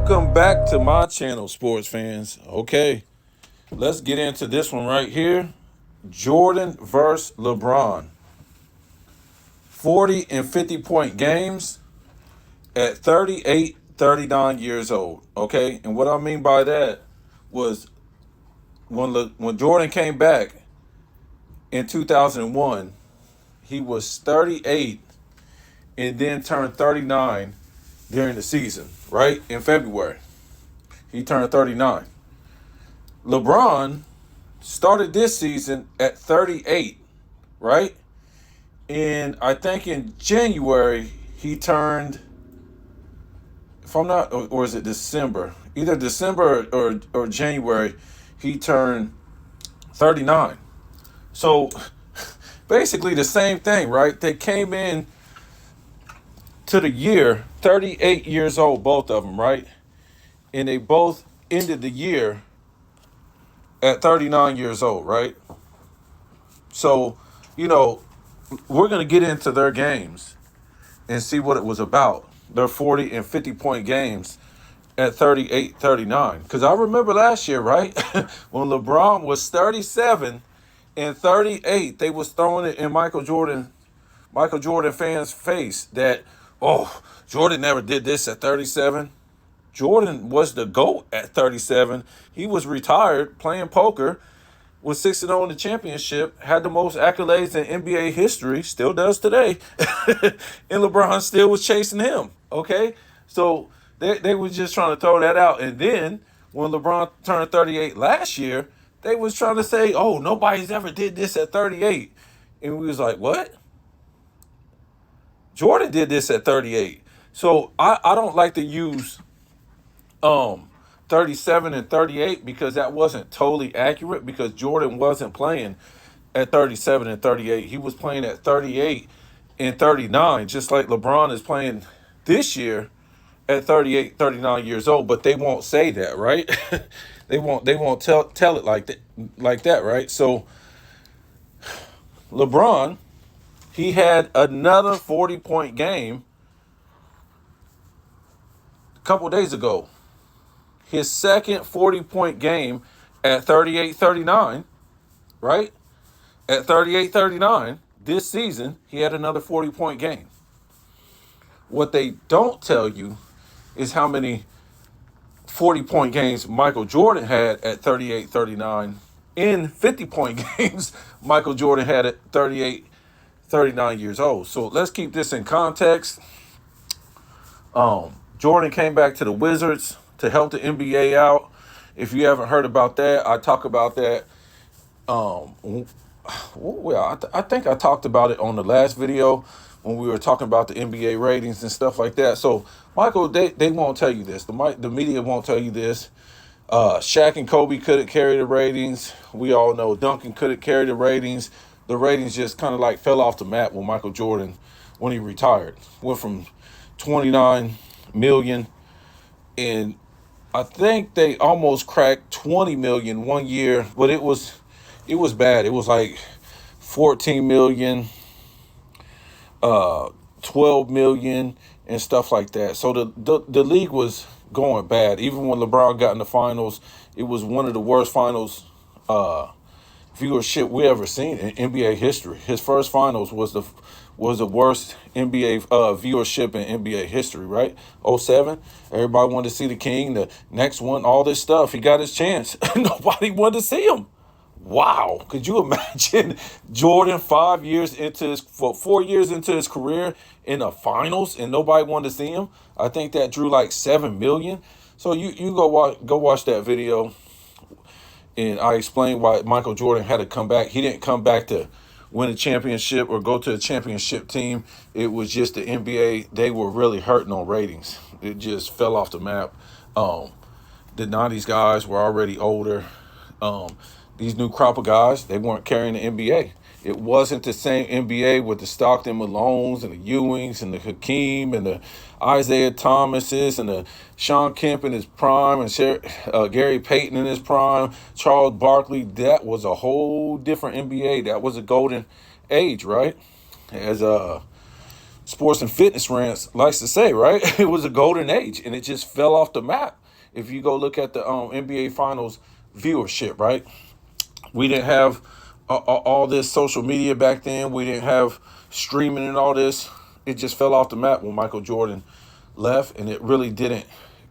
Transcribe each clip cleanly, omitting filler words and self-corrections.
Welcome back to my channel, sports fans. Okay, let's get into this one right here. Jordan versus LeBron. 40 and 50-point games at 38, 39 years old. Okay, and what I mean by that was when Jordan came back in 2001, he was 38 and then turned 39 during the season, right? In February. He turned 39. LeBron started this season at 38, right? And I think in January he turned, if I'm not, or is it December? Either December or January, he turned 39. So basically the same thing, right? They came in to the year 38 years old, both of them, right? And they both ended the year at 39 years old, right? So, we're going to get into their games and see what it was about. Their 40 and 50-point games at 38, 39. Because I remember last year, right? When LeBron was 37 and 38, they was throwing it in Michael Jordan fans' face that, oh, Jordan never did this at 37. Jordan was the GOAT at 37. He was retired playing poker, was 6-0 in the championship, had the most accolades in NBA history, still does today. And LeBron still was chasing him. Okay? So they were just trying to throw that out. And then when LeBron turned 38 last year, they was trying to say, oh, nobody's ever did this at 38. And we was like, what? Jordan did this at 38. So I don't like to use 37 and 38 because that wasn't totally accurate, because Jordan wasn't playing at 37 and 38. He was playing at 38 and 39, just like LeBron is playing this year at 38, 39 years old, but they won't say that, right? they won't tell it like that, right? So LeBron, he had another 40-point game a couple days ago. His second 40-point game at 38, 39, right? At 38, 39, this season, he had another 40-point game. What they don't tell you is how many 40-point games Michael Jordan had at 38, 39. In 50-point games Michael Jordan had at 38, 39 years old. So let's keep this in context. Jordan came back to the Wizards to help the NBA out. If you haven't heard about that, I talk about that. I think I talked about it on the last video when we were talking about the NBA ratings and stuff like that. So, Michael, they won't tell you this. The media won't tell you this. Shaq and Kobe couldn't carry the ratings. We all know Duncan couldn't carry the ratings. The ratings just kind of like fell off the map when he retired. Went from 29 million, and I think they almost cracked 20 million one year, but it was bad. It was like 14 million, 12 million, and stuff like that. So the league was going bad. Even when LeBron got in the finals, it was one of the worst finals viewership we ever seen in NBA history. His first finals was the worst NBA viewership in NBA history, right? '07, everybody wanted to see the King. The next one, all this stuff, he got his chance. Nobody wanted to see him. Wow, could you imagine Jordan 4 years into his career in the finals and nobody wanted to see him? I think that drew like 7 million. So you go watch that video, and I explained why Michael Jordan had to come back. He didn't come back to win a championship or go to a championship team. It was just the NBA. They were really hurting on ratings. It just fell off the map. The 90s guys were already older. These new crop of guys, they weren't carrying the NBA. It wasn't the same NBA with the Stockton Malones and the Ewings and the Hakeem and the Isaiah Thomases and the Sean Kemp in his prime and Gary Payton in his prime, Charles Barkley. That was a whole different NBA. That was a golden age, right? As Sports and Fitness Rants likes to say, right? It was a golden age, and it just fell off the map. If you go look at the NBA Finals viewership, right? We didn't have all this social media back then. We didn't have streaming and all this. It just fell off the map when Michael Jordan left, and it really didn't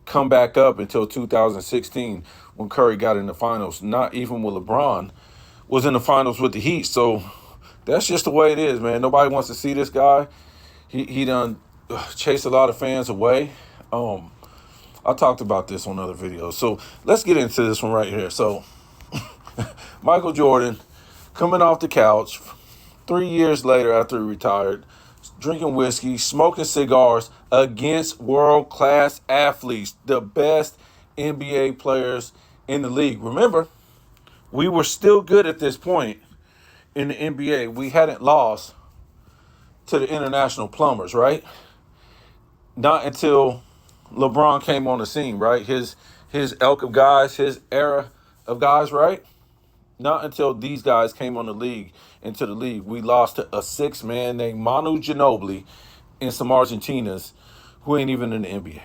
come back up until 2016 when Curry got in the finals. Not even when LeBron was in the finals with the Heat. So that's just the way it is, man. Nobody wants to see this guy. He done chased a lot of fans away. I talked about this on other videos. So let's get into this one right here. So Michael Jordan coming off the couch 3 years later after he retired, drinking whiskey, smoking cigars against world-class athletes, the best NBA players in the league. Remember, we were still good at this point in the NBA. We hadn't lost to the international plumbers, right? Not until LeBron came on the scene, right? His ilk of guys, his era of guys, right? Not until these guys came into the league, we lost to a six-man named Manu Ginobili and some Argentinas who ain't even in the NBA.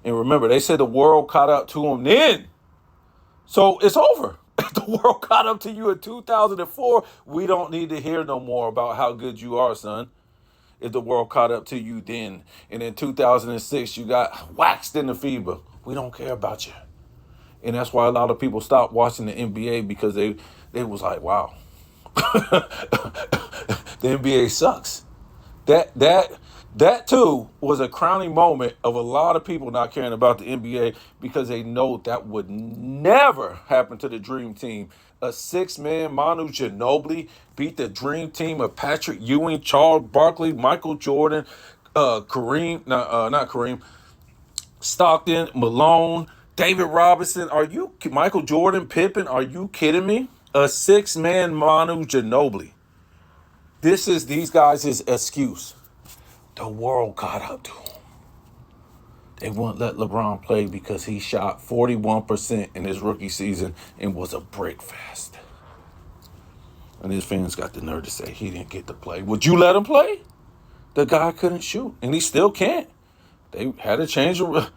And remember, they said the world caught up to them then. So it's over. If the world caught up to you in 2004, we don't need to hear no more about how good you are, son. If the world caught up to you then, and in 2006 you got waxed in the FIBA, we don't care about you. And that's why a lot of people stopped watching the NBA because they was like, wow, the NBA sucks. That too was a crowning moment of a lot of people not caring about the NBA because they know that would never happen to the Dream Team. A six-man Manu Ginobili beat the Dream Team of Patrick Ewing, Charles Barkley, Michael Jordan, Kareem, not Kareem, Stockton, Malone, David Robinson. Michael Jordan, Pippen? Are you kidding me? A six-man Manu Ginobili. This is these guys' excuse. The world caught up to him. They wouldn't let LeBron play because he shot 41% in his rookie season and was a break fast. And his fans got the nerve to say he didn't get to play. Would you let him play? The guy couldn't shoot, and he still can't. They had to change the,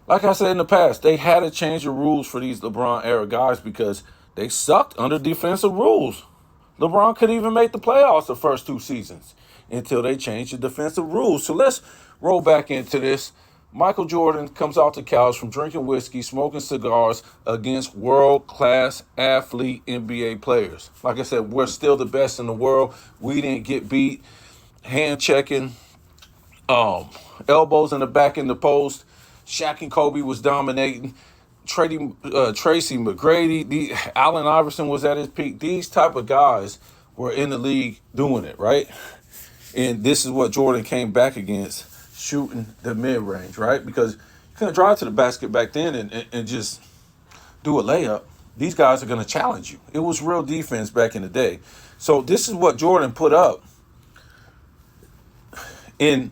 like I said in the past, they had to change the rules for these LeBron era guys because they sucked under defensive rules. LeBron couldn't even make the playoffs the first two seasons until they changed the defensive rules. So let's roll back into this. Michael Jordan comes off the couch from drinking whiskey, smoking cigars against world-class athlete NBA players. Like I said, we're still the best in the world. We didn't get beat. Hand checking, elbows in the back in the post. Shaq and Kobe was dominating. Tracy McGrady, Allen Iverson was at his peak. These type of guys were in the league doing it, right? And this is what Jordan came back against, shooting the mid-range, right? Because you couldn't drive to the basket back then and just do a layup. These guys are going to challenge you. It was real defense back in the day. So this is what Jordan put up. And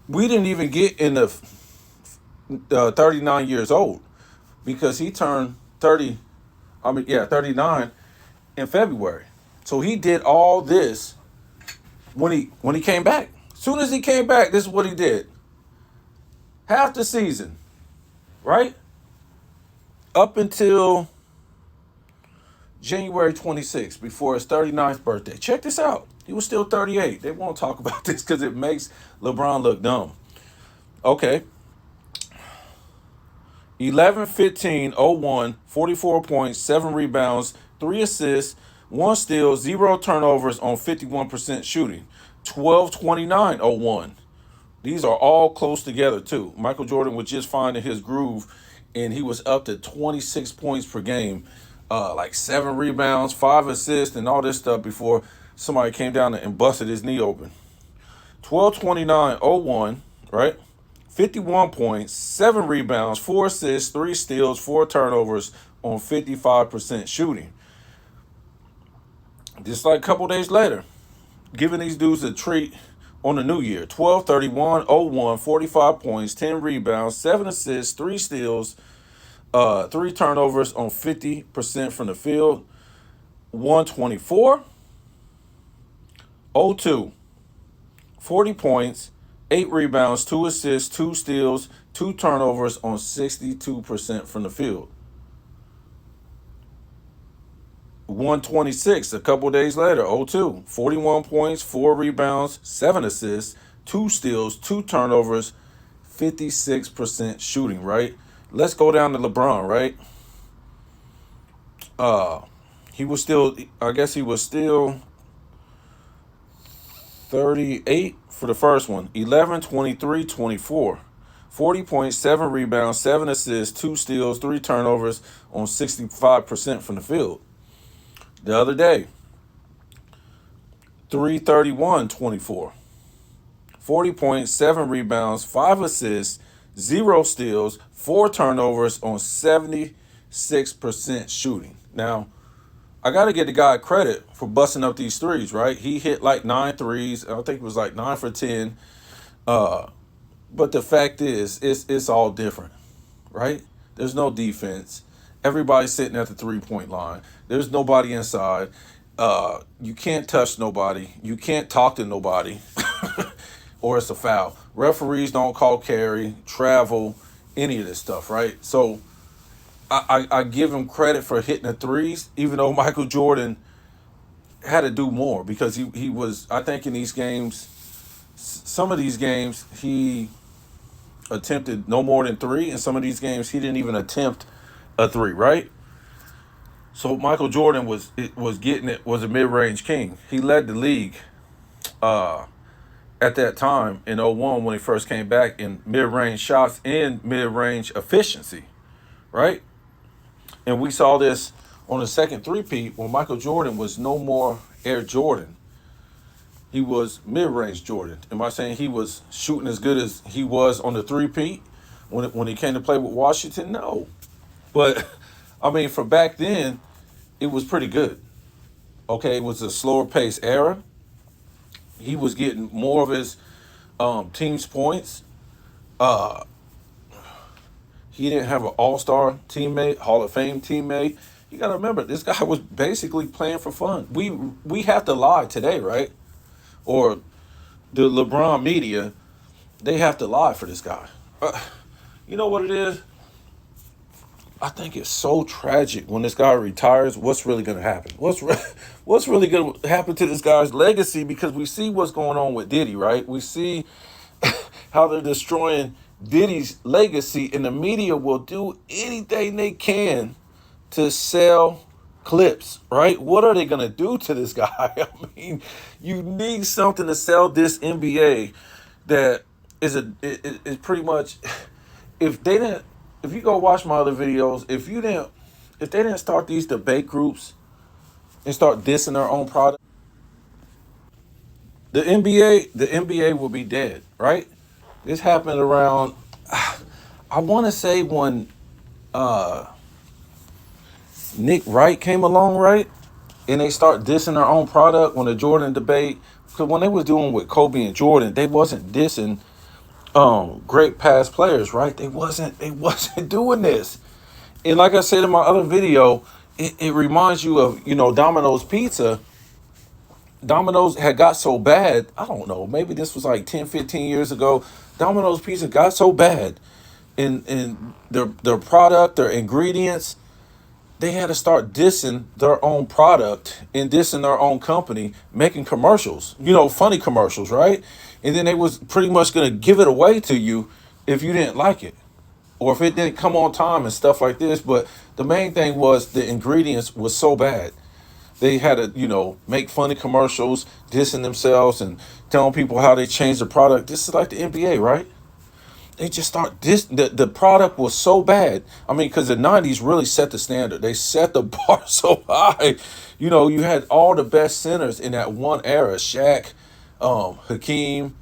we didn't even get in the 39 years old because he turned 39 in February. So he did all this when he came back. As soon as he came back, this is what he did. Half the season, right? Up until January 26th, before his 39th birthday. Check this out. He was still 38. They won't talk about this because it makes LeBron look dumb. Okay. 11, 15, 01, 44 points, 7 rebounds, 3 assists, 1 steal, 0 turnovers on 51% shooting. 12, 29, 01. These are all close together, too. Michael Jordan was just finding his groove, and he was up to 26 points per game, like 7 rebounds, 5 assists, and all this stuff before somebody came down and busted his knee open. 12-29-01, right? 51 points, 7 rebounds, 4 assists, 3 steals, 4 turnovers on 55% shooting. Just like a couple days later, giving these dudes a treat on the new year. 12-31-01, 45 points, 10 rebounds, 7 assists, 3 steals, 3 turnovers on 50% from the field. 124-02, 40 points, 8 rebounds, 2 assists, 2 steals, 2 turnovers on 62% from the field. 126 a couple days later, 0-2. 41 points, 4 rebounds, 7 assists, 2 steals, 2 turnovers, 56% shooting, right? Let's go down to LeBron, right? Uh he was still, I guess he was still 38 for the first one. 11, 23, 24. 40 points, 7 rebounds, 7 assists, 2 steals, 3 turnovers on 65% from the field. The other day, 331, 24. 40 points, 7 rebounds, 5 assists, 0 steals, 4 turnovers on 76% shooting. Now, I got to give the guy credit for busting up these threes, right? He hit like 9 threes. I think it was like 9 for 10. Uh, but the fact is, it's all different, right? There's no defense. Everybody's sitting at the 3-point line. There's nobody inside. You can't touch nobody. You can't talk to nobody, or it's a foul. Referees don't call carry, travel, any of this stuff, right? So I give him credit for hitting the threes, even though Michael Jordan had to do more because he was, I think in these games, some of these games, he attempted no more than 3, and some of these games he didn't even attempt a 3, right? So Michael Jordan was getting it, was a mid-range king. He led the league uh, at that time in '01 when he first came back in mid-range shots and mid-range efficiency, right? And we saw this on the second three-peat when Michael Jordan was no more Air Jordan. He was mid-range Jordan. Am I saying he was shooting as good as he was on the three-peat when he came to play with Washington? No. But, I mean, for back then, it was pretty good. Okay, it was a slower pace era. He was getting more of his team's points. Uh, he didn't have an all-star teammate, Hall of Fame teammate. You got to remember, this guy was basically playing for fun. We have to lie today, right? Or the LeBron media, they have to lie for this guy. You know what it is? I think it's so tragic when this guy retires. What's really going to happen? What's really going to happen to this guy's legacy? Because we see what's going on with Diddy, right? We see how they're destroying Diddy's legacy, and the media will do anything they can to sell clips, right? What are they going to do to this guy? I mean, you need something to sell this NBA that is pretty much, if they didn't, if you go watch my other videos, if they didn't start these debate groups and start dissing their own product, the NBA will be dead, right? This happened around, I want to say when Nick Wright came along, right? And they start dissing their own product when the Jordan debate, because when they was doing with Kobe and Jordan, they wasn't dissing great past players, right? They wasn't doing this. And like I said in my other video, it reminds you of, Domino's Pizza. Domino's had got so bad, I don't know, maybe this was like 10, 15 years ago. Domino's Pizza got so bad in their product, their ingredients, they had to start dissing their own product and dissing their own company, making commercials, funny commercials, right? And then they was pretty much going to give it away to you if you didn't like it or if it didn't come on time and stuff like this. But the main thing was the ingredients was so bad. They had to, make funny commercials, dissing themselves and telling people how they changed the product. This is like the NBA, right? They just start the product was so bad. I mean, because the 90s really set the standard. They set the bar so high. You had all the best centers in that one era. Shaq, Hakeem.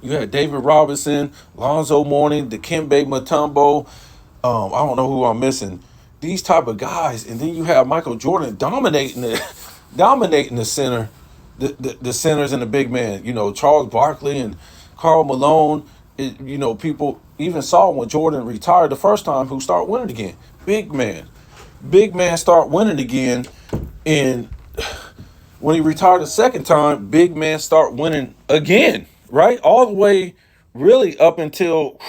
You had David Robinson, Lonzo Mourning, Dikembe Mutombo. I don't know who I'm missing. These type of guys. And then you have Michael Jordan dominating the center, the centers and the big man. Charles Barkley and Karl Malone. People even saw when Jordan retired the first time who start winning again. Big man start winning again, and When he retired the second time, big men start winning again, right? All the way really up until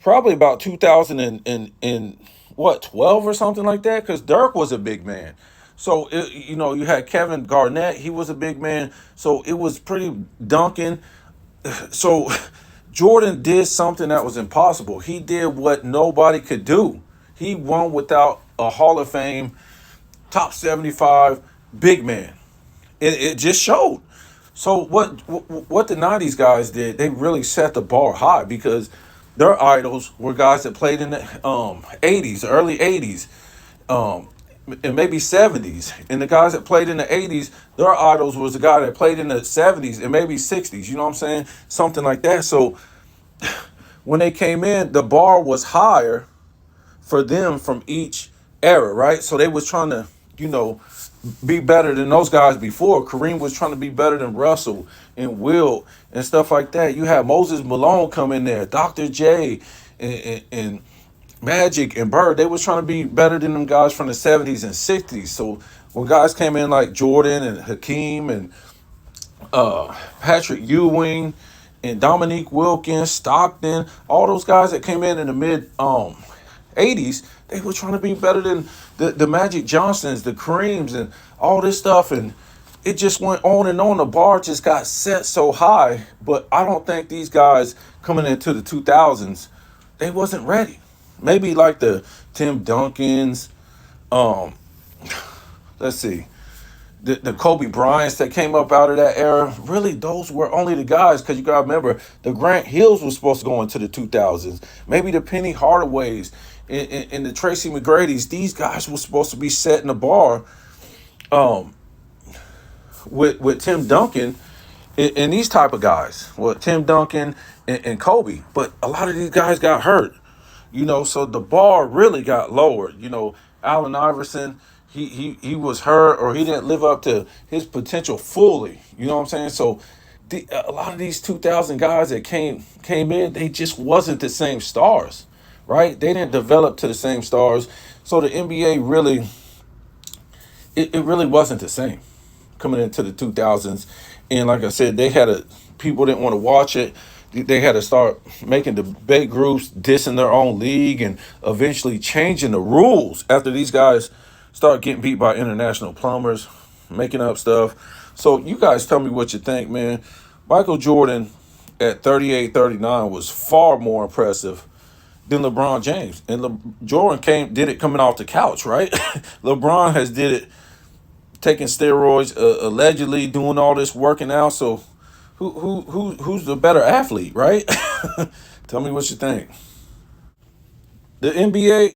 probably about 2000 and what, 12 or something like that, because Dirk was a big man. So you had Kevin Garnett, he was a big man. So it was pretty Duncan. So Jordan did something that was impossible. He did what nobody could do. He won without a Hall of Fame top 75 big man. It just showed. So what the '90s guys did, they really set the bar high because their idols were guys that played in the '80s, early '80s, um, and maybe '70s. And the guys that played in the '80s, their idols was the guy that played in the '70s and maybe '60s. You know what I'm saying? Something like that. So when they came in, the bar was higher for them from each era, right? So they was trying to, you know, be better than those guys before. Kareem was trying to be better than Russell and Wilt and stuff like that. You had Moses Malone come in there, Dr. J, and Magic and Bird. They was trying to be better than them guys from the '70s and '60s. So when guys came in like Jordan and Hakeem and Patrick Ewing and Dominique Wilkins, Stockton, all those guys that came in the mid '80s, they were trying to be better than the Magic Johnsons, the Kareems, and all this stuff. And it just went on and on. The bar just got set so high. But I don't think these guys coming into the 2000s, they wasn't ready. Maybe like the Tim Duncans, um, let's see, the Kobe Bryants that came up out of that era, really those were only the guys because you got to remember the Grant Hills was supposed to go into the 2000s. Maybe the Penny Hardaways and the Tracy McGrady's. These guys were supposed to be setting the bar um, with Tim Duncan and these type of guys. Well, Tim Duncan and Kobe, but a lot of these guys got hurt. So the bar really got lowered. Allen Iverson, he was hurt or he didn't live up to his potential fully. You know what I'm saying? So a lot of these 2000 guys that came in, they just wasn't the same stars, right? They didn't develop to the same stars. So the NBA really, it really wasn't the same coming into the 2000s. And like I said, people didn't want to watch it. They had to start making debate groups, dissing their own league, and eventually changing the rules after these guys start getting beat by international plumbers, making up stuff. So you guys tell me what you think, man. Michael Jordan at 38, 39 was far more impressive than LeBron James. And Jordan did it coming off the couch, right? LeBron has did it taking steroids, allegedly doing all this working out. So who's the better athlete, right? Tell me what you think. The NBA